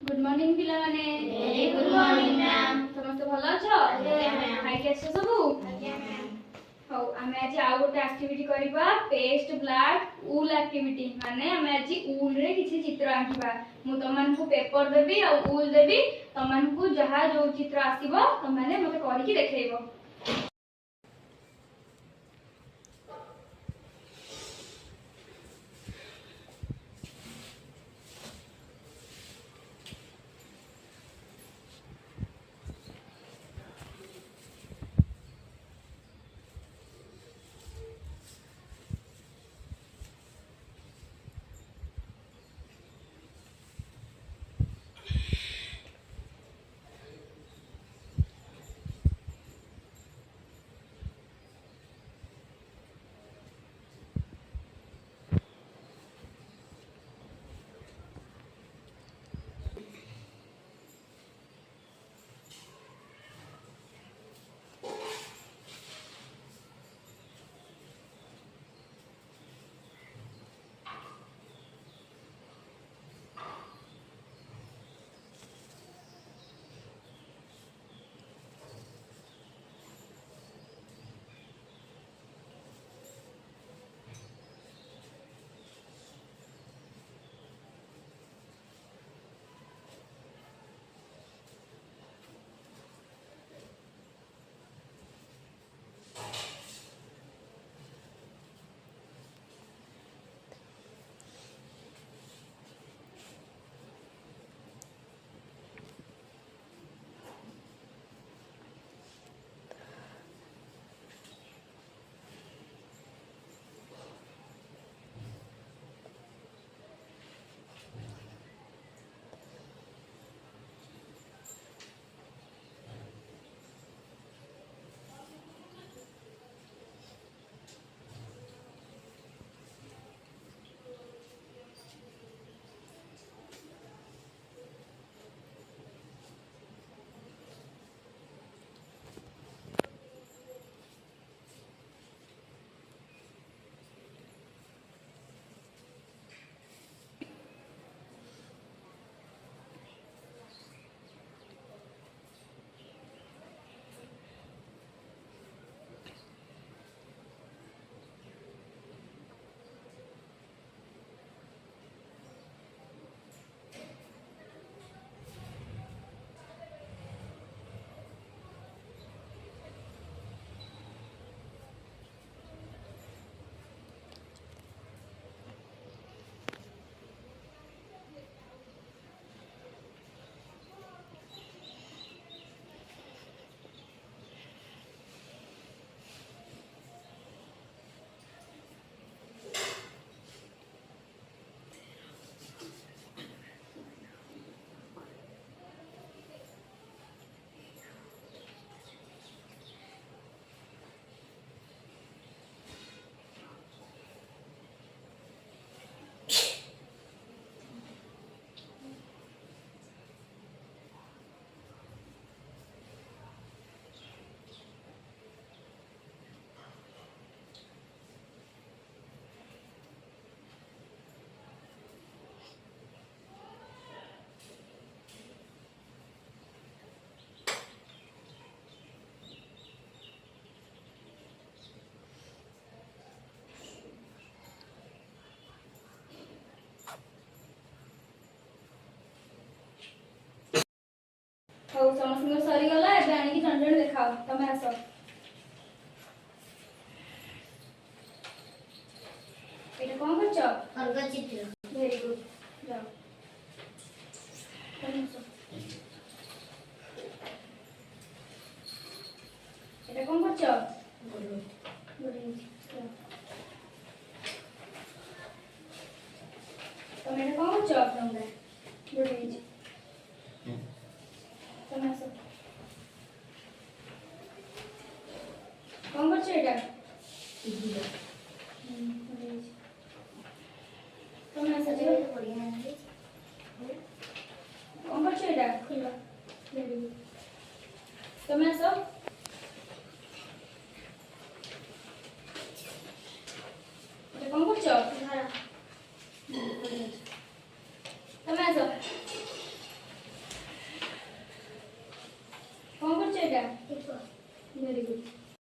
Good morning पिला माने। Very good morning ma'am. समस्त भलो अछो? आज्ञा मैम। खाइ के आछो सबु? आज्ञा मैम। हौ आमे आज आउ गोटे एक्टिविटी करबा पेस्ट ब्लैक वूल एक्टिविटी माने आमे आज वूल रे किछि चित्र आंकिबा। मु तमन को पेपर देबी आ वूल देबी, तमन को जहा जो चित्र आसीबो तमने मते करि के देखेइबो। हौ समस्त सरी गला एबे आनी की जण जण देखाओ तमे आसो। एटा कोन करछो? वर्ग चित्र। Very good. जाओ तमे आसो। एटा कोन करछो? गुड जाओ तमे एटा कोन करछो? नंबर गुड तमे आसो। कोन करछो एटा? तमे आसो जे बढ़िया है। कोन करछो एटा? खुलो वेरी गुड तमे आसो। एटा कोन करछो? धारा। तमे आसो। ଏଟା? Very good.